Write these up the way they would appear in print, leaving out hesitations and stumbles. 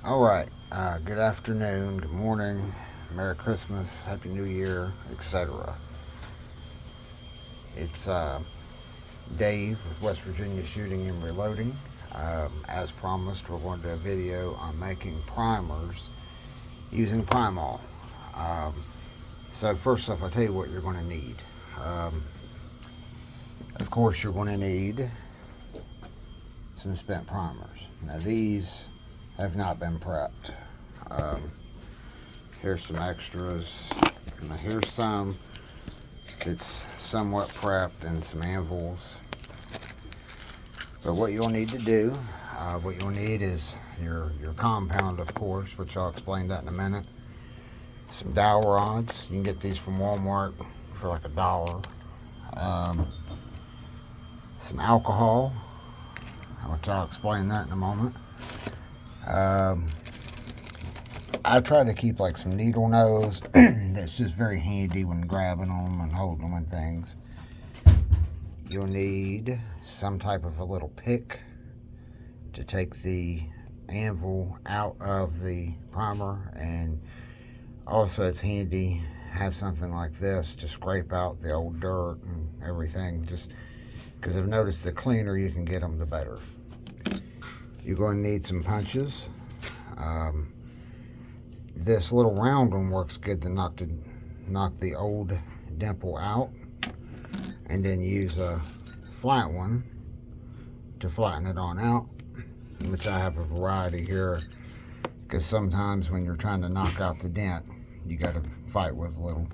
All right. Good afternoon, good morning, Merry Christmas, Happy New Year, etc. It's Dave with West Virginia Shooting and Reloading. As promised, we're going to do a video on making primers using Primol. Um, so first off, I'll tell you what you're going to need. Um, of course, you're going to need some spent primers. Now these have not been prepped. Um, Here's some extras. Now here's some that's somewhat prepped and some anvils. But what you'll need to do, what you'll need is your compound, of course, which I'll explain that in a minute. Some dowel rods. You can get these from Walmart for like $1. Um, some alcohol, which I'll explain that in a moment. Um, I try to keep like some needle nose that's just very handy when grabbing them and holding them and things. You'll need some type of a little pick to take the anvil out of the primer, and also it's handy have something like this to scrape out the old dirt and everything, just because I've noticed the cleaner you can get them, the better. You're going to need some punches. This little round one works good to knock the old dimple out, and then use a flat one to flatten it on out, which I have a variety here, because sometimes when you're trying to knock out the dent, you got to fight with a little.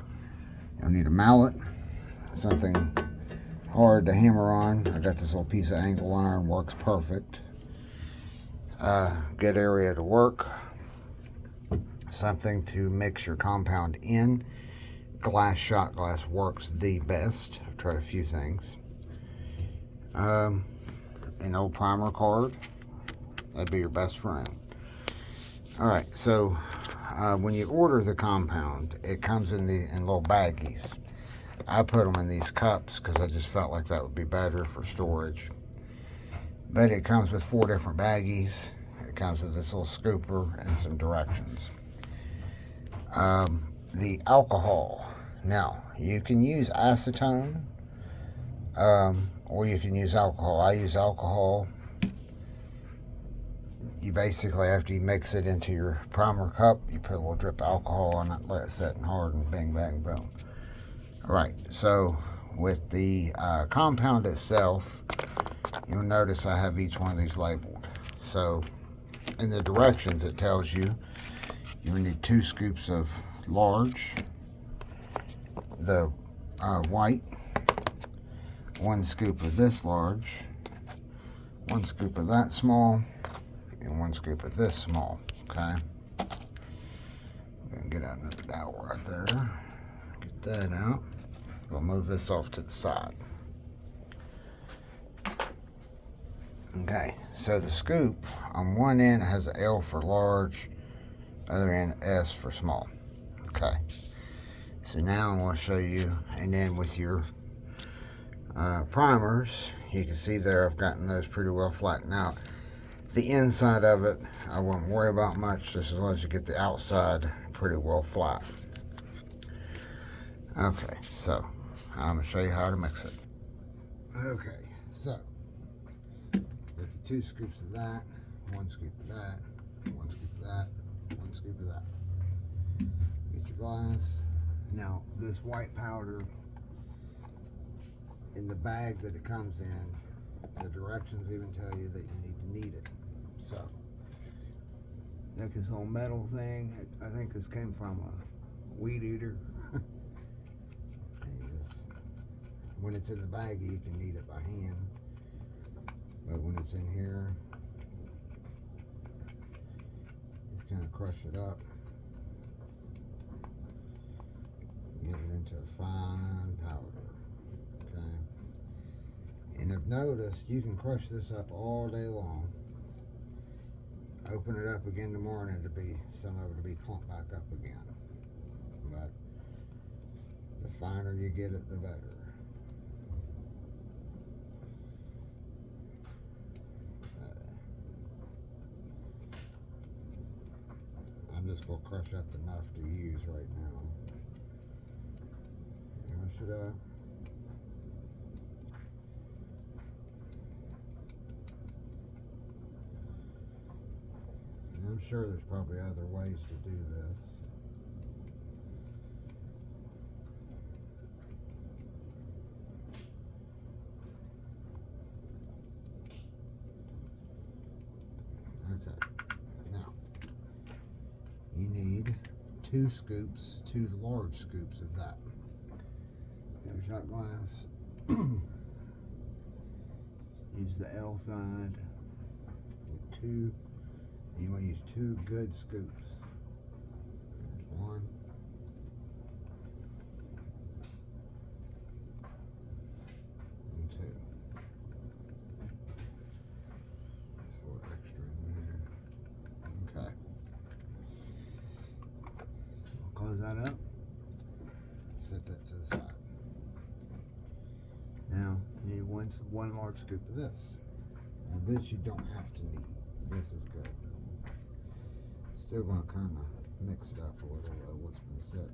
You'll need a mallet, something hard to hammer on. I got this little piece of angle iron, works perfect. Good area to work. Something to mix your compound in. Glass, shot glass works the best. I've tried a few things. An old primer card, that'd be your best friend. All right, so when you order the compound, it comes in little baggies. I put them in these cups because I just felt like that would be better for storage. But it comes with 4 different baggies. It comes with this little scooper and some directions. The alcohol. Now, you can use acetone, or you can use alcohol. I use alcohol. You basically, after you mix it into your primer cup, you put a little drip of alcohol on it, let it set and harden, bang, bang, boom. All right, so with the compound itself, you'll notice I have each one of these labeled. So in the directions, it tells you you need 2 scoops of large, the white, 1 scoop of this large, 1 scoop of that small, and 1 scoop of this small. Okay. I'm gonna get out another dowel right there. Get that out. We'll move this off to the side. Okay, so the scoop on one end has an L for large, other end S for small. Okay, so now I'm going to show you, and then with your primers, you can see there I've gotten those pretty well flattened out. The inside of it I won't worry about much, just as long as you get the outside pretty well flat. Okay, so I'm going to show you how to mix it. Okay, so with the 2 scoops of that, 1 scoop of that, 1 scoop of that, 1 scoop of that. Get your glass. Now, this white powder, in the bag that it comes in, the directions even tell you that you need to knead it. So, look, this whole metal thing, I think this came from a weed eater. When it's in the baggie, you can knead it by hand. But when it's in here, just kind of crush it up. Get it into a fine powder. Okay. And I've noticed you can crush this up all day long. Open it up again tomorrow and some of it will be clumped back up again. But the finer you get it, the better. just going to crush up enough to use right now. Or should I? I'm sure there's probably other ways to do this. Okay, now you need 2 scoops, 2 large scoops of that. There's shot glass. Use the L side with 2. You want to use 2 good scoops. There's 1. And 2. Just a little extra in there. Okay. I'll close that up. Set that to the side. Now, you need one large scoop of this. Now this you don't have to need. This is good. Still going to kind of mix it up a little though, what's been sitting.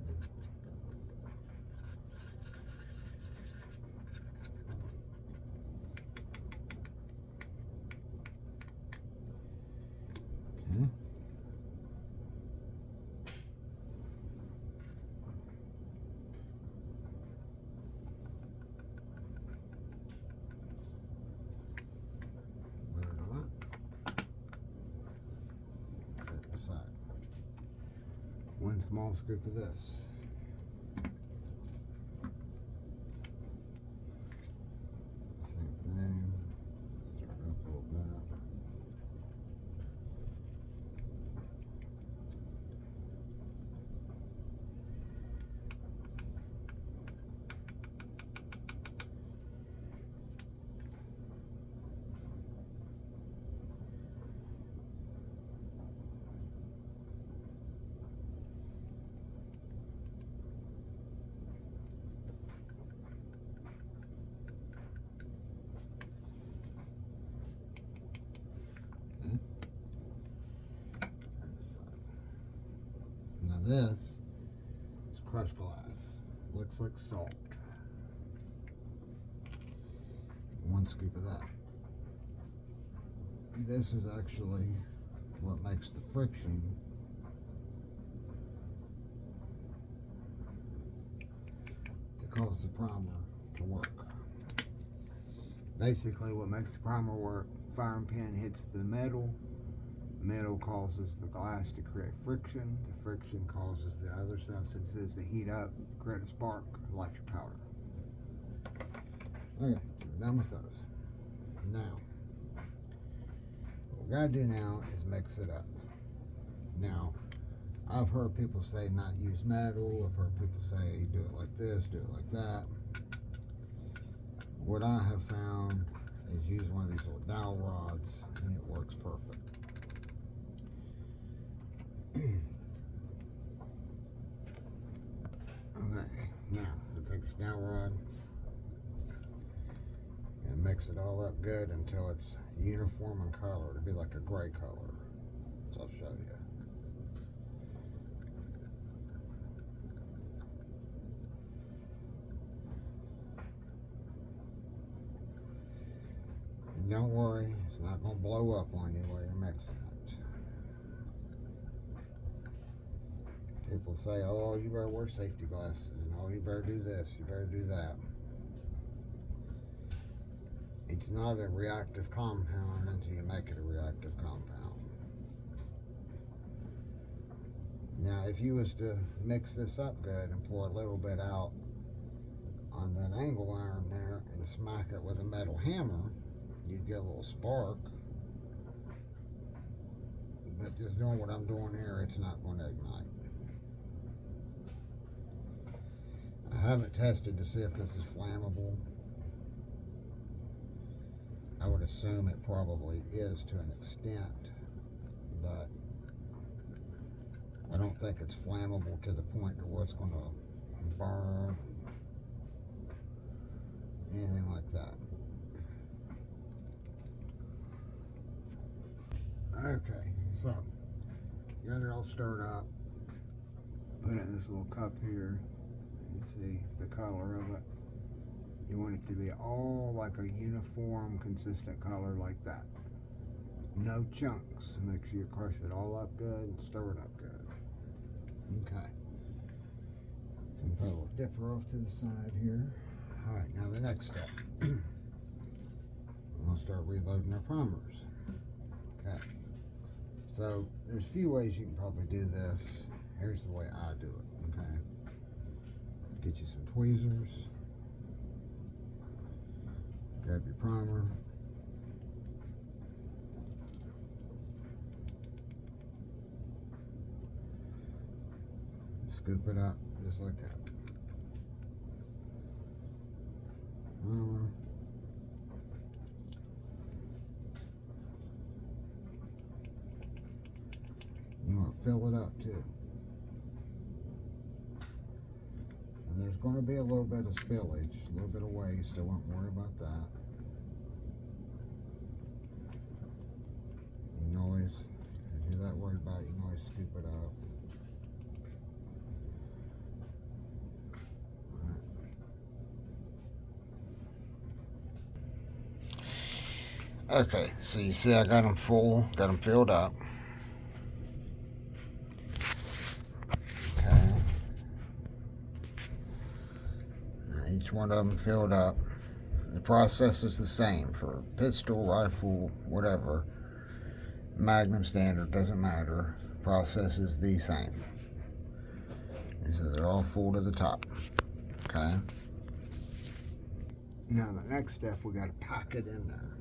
Okay. Side. 1 small scoop of this. Same thing. Stir it up a little bit. Now this is crushed glass. It looks like salt. 1 scoop of that. This is actually what makes the friction to cause the primer to work. Basically what makes the primer work, firing pin hits the metal. Metal causes the glass to create friction. The friction causes the other substances to heat up, create a spark, light your powder. Okay, we're done with those. Now, what we gotta do now is mix it up. Now, I've heard people say not use metal. I've heard people say do it like this, do it like that. What I have found is use one of these little dowel rods and it works perfect. Okay, now we'll take this dowel rod and mix it all up good until it's uniform in color. It'll be like a gray color. So I'll show you. And don't worry, it's not going to blow up on you while you're mixing it. People say, oh, you better wear safety glasses, and oh, you better do this, you better do that. It's not a reactive compound until you make it a reactive compound. Now, if you was to mix this up good and pour a little bit out on that angle iron there and smack it with a metal hammer, you'd get a little spark. But just doing what I'm doing here, it's not going to ignite. I haven't tested to see if this is flammable. I would assume it probably is to an extent, but I don't think it's flammable to the point to where it's going to burn, anything like that. Okay, so got it all stirred up. Put it in this little cup here. You see the color of it. You want it to be all like a uniform, consistent color like that. No chunks. Make sure you crush it all up good and stir it up good. Okay. So put a little dipper off to the side here. Alright, now the next step. We'll start reloading our primers. Okay. So there's a few ways you can probably do this. Here's the way I do it. Okay. Get you some tweezers. Grab your primer. Scoop it up just like that. Primer. You want to fill it up too. And there's going to be a little bit of spillage, a little bit of waste. I won't worry about that. You can always, if you're that worried about it, you can always scoop it up. Okay, so you see I got them full, got them filled up. Okay. Now each one of them filled up. The process is the same for pistol, rifle, whatever. Magnum, standard, doesn't matter. The process is the same. So they're all full to the top. Okay. Now the next step, we got to pack it in there.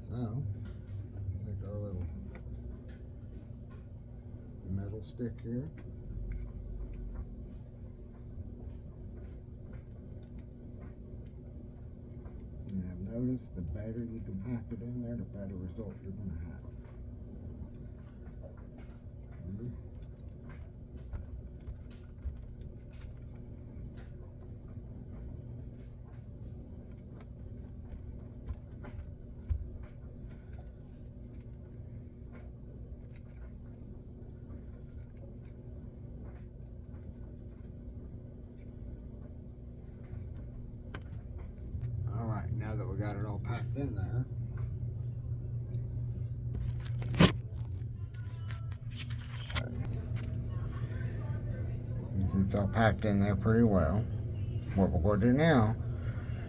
So, take our little metal stick here. And I've noticed the better you can pack it in there, the better result you're going to have. Okay. Now that we got it all packed in there, it's all packed in there pretty well. What we're going to do now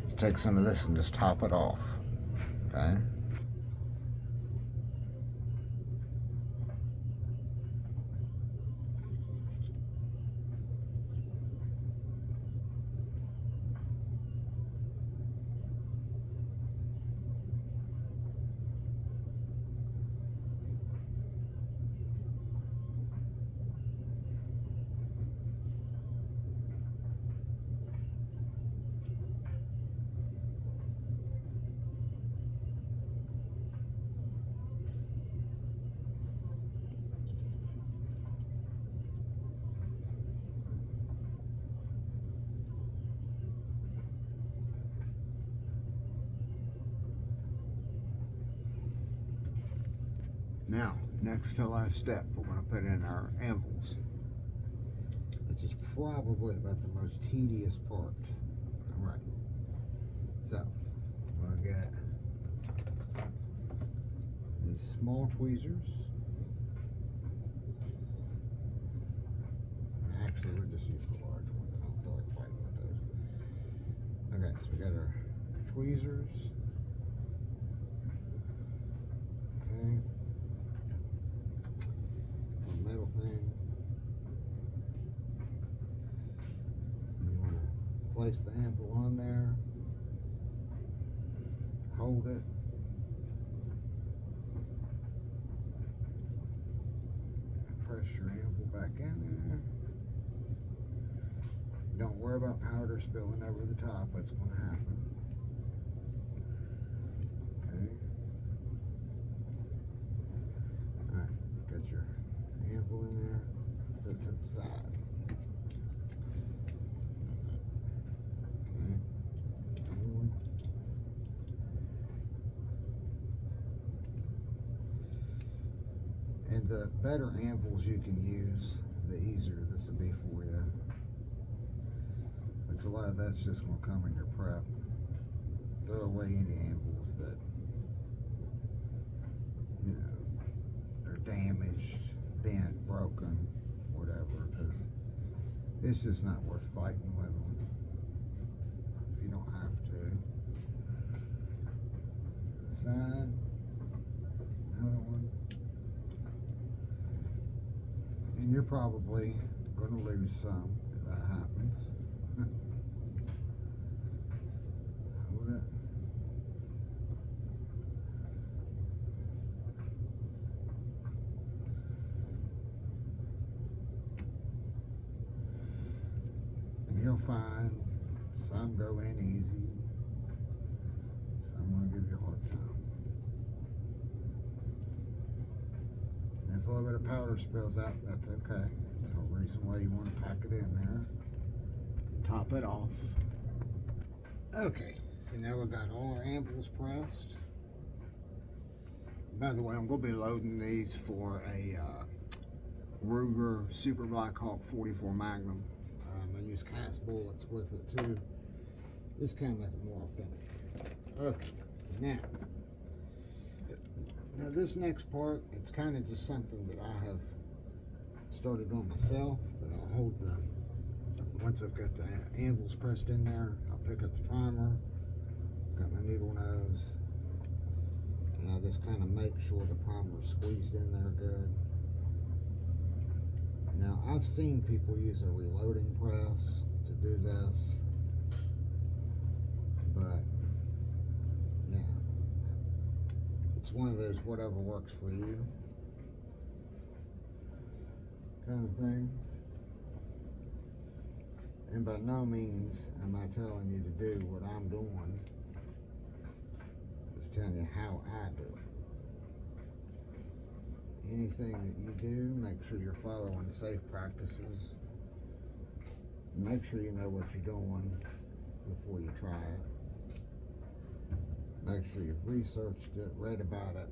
is take some of this and just top it off. Okay. Now, next to last step, we're going to put in our anvils, which is probably about the most tedious part. All right. So, we'll get these small tweezers. Actually, we'll just use the large one. I don't feel like fighting with those. Okay, so we got our tweezers. Okay. Metal thing. You want to place the anvil on there, hold it, press your anvil back in there. Don't worry about powder spilling over the top, that's going to happen. Okay. Alright, got your anvil in there, set to the side. Okay. And the better anvils you can use, the easier this will be for you. Which a lot of that's just going to come in your prep. Throw away any anvils that, you know, are damaged, bent, broken, whatever, because it's just not worth fighting with them if you don't have to. To the side, another one. And you're probably going to lose some if that happens. Hold it. And you'll find some go in easy, some will give you a hard time. And if a little bit of powder spills out, that's okay. There's no reason why you want to pack it in there. Top it off. Okay, so now we've got all our anvils pressed. By the way, I'm going to be loading these for a Ruger Super Blackhawk 44 Magnum. I use cast bullets with it too. Just kind of make it more authentic. Okay, so now this next part, it's kind of just something that I have started doing myself, but I'll hold the, once I've got the anvils pressed in there, I'll pick up the primer, got my needle nose, and I just kind of make sure the primer is squeezed in there good. Now, I've seen people use a reloading press to do this, but yeah, it's one of those whatever works for you kind of things. And by no means am I telling you to do what I'm doing. Just telling you how I do it. Anything that you do, make sure you're following safe practices. Make sure you know what you're doing before you try it. Make sure you've researched it, read about it.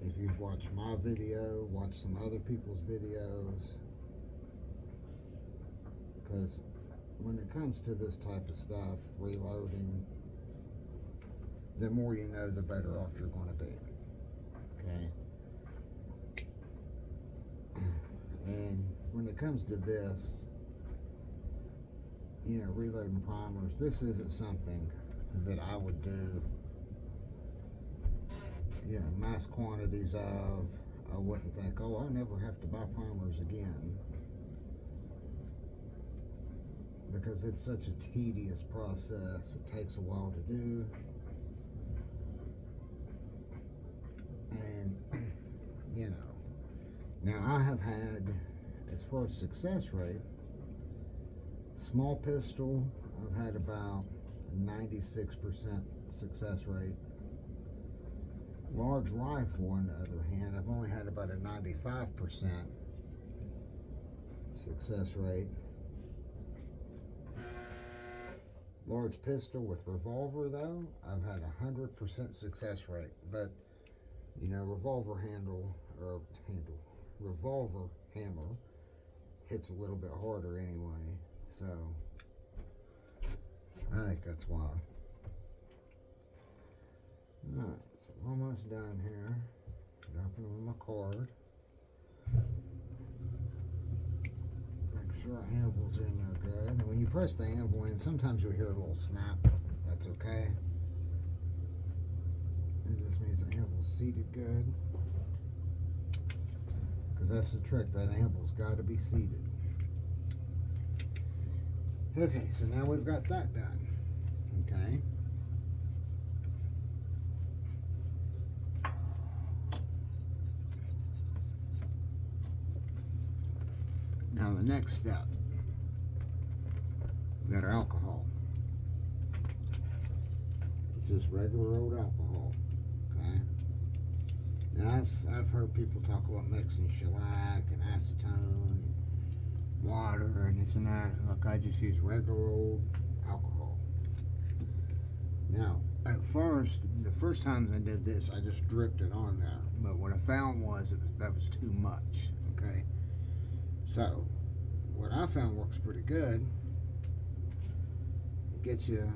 If you've watched my video, watch some other people's videos. Because when it comes to this type of stuff, reloading, the more you know, the better off you're going to be. Okay? And when it comes to this, you know, reloading primers, this isn't something that I would do, you know, mass quantities of. I wouldn't think, oh, I'll never have to buy primers again. Because it's such a tedious process. It takes a while to do. And, you know, now I have had, as far as success rate, small pistol, I've had about a 96% success rate. Large rifle, on the other hand, I've only had about a 95% success rate. Large pistol with revolver, though, I've had 100% success rate. But, you know, revolver hammer hits a little bit harder anyway. So, I think that's why. Alright, so almost done here. Dropping them in my card. Make sure our anvils are in there good. And when you press the anvil in, sometimes you'll hear a little snap. That's okay. And this means the anvil's seated good. Because that's the trick, that anvil's got to be seated. Okay, so now we've got that done. Okay. Now the next step, we got our alcohol. It's just regular old alcohol, okay? Now I've heard people talk about mixing shellac and acetone and water and this and that. Look, I just use regular old alcohol. Now, At first, the first times I did this, I just dripped it on there. But what I found was, that was too much. Okay, so what I found works pretty good. It gets you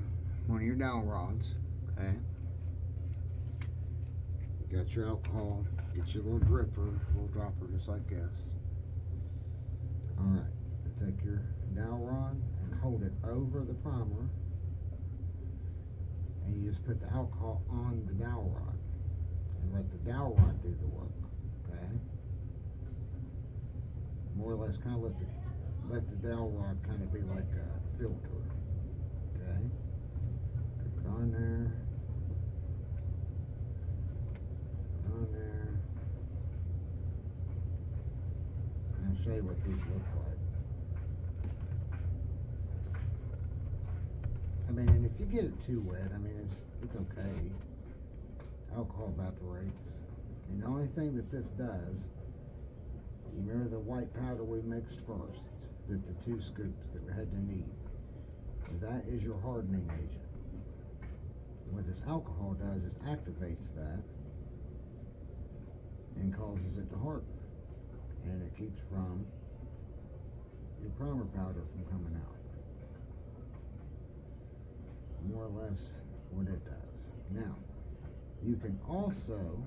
one of your dowel rods. Okay, you got your alcohol. Get your little little dropper, just like this. All right, take your dowel rod and hold it over the primer. And you just put the alcohol on the dowel rod and let the dowel rod do the work. Okay, more or less, kind of let the dowel rod kind of be like a filter. Okay, put it on there, on there. And I'll show you what these look like. I mean, and if you get it too wet, I mean, it's okay. Alcohol evaporates. And the only thing that this does, you remember the white powder we mixed first, the 2 scoops that we had to knead? That is your hardening agent. What this alcohol does is activates that and causes it to harden. And it keeps from your primer powder from coming out. More or less what it does. Now, you can also,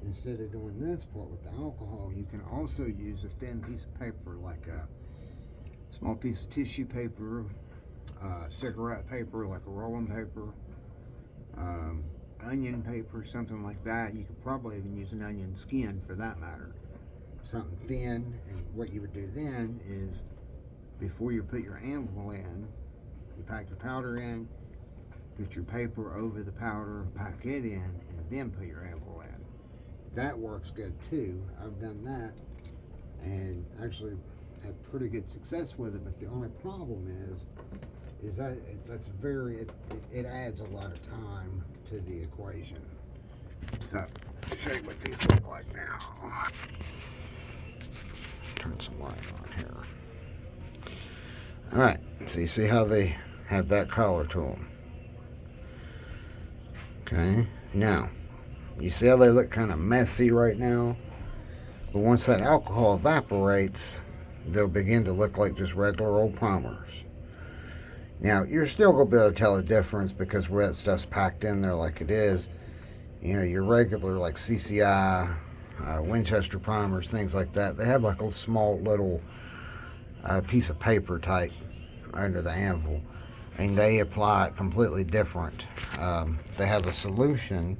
instead of doing this part with the alcohol, you can also use a thin piece of paper, like a small piece of tissue paper, cigarette paper, like a rolling paper, onion paper, something like that. You could probably even use an onion skin for that matter. Something thin. And what you would do then is, before you put your anvil in, you pack your powder in, put your paper over the powder, pack it in, and then put your anvil in. That works good too. I've done that and actually had pretty good success with it, but the only problem is that it adds a lot of time to the equation. So, I'll show you what these look like now. Turn some light on here. Alright, so you see how they have that color to them. Okay, now, you see how they look kind of messy right now? But once that alcohol evaporates, they'll begin to look like just regular old primers. Now, you're still going to be able to tell the difference because where that stuff's packed in there like it is, you know, your regular like CCI, Winchester primers, things like that, they have like a small little piece of paper type under the anvil, and they apply it completely different. They have a solution.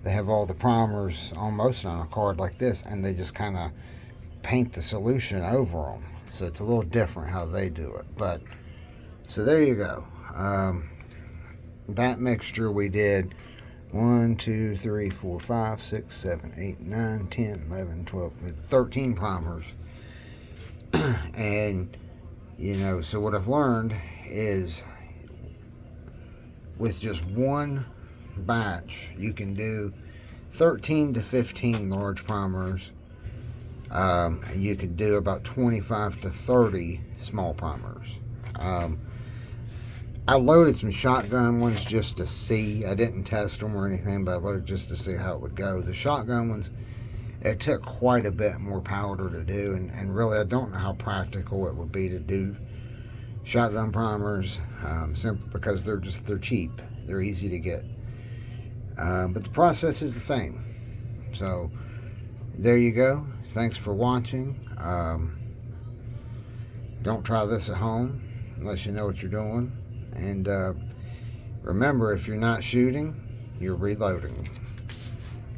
They have all the primers almost on a card like this, and they just kind of paint the solution over them. So it's a little different how they do it. But so there you go. That mixture we did 1, 2, 3, 4, 5, 6, 7, 8, 9, 10, 11, 12, 13 primers. And you know, so what I've learned is with just one batch, you can do 13 to 15 large primers. You could do about 25 to 30 small primers. I loaded some shotgun ones just to see. I didn't test them or anything, but I loaded just to see how it would go. The shotgun ones, it took quite a bit more powder to do, and really I don't know how practical it would be to do shotgun primers, simply because they're cheap, they're easy to get, but the process is the same. So there you go. Thanks for watching. Don't try this at home unless you know what you're doing, and remember, if you're not shooting, you're reloading.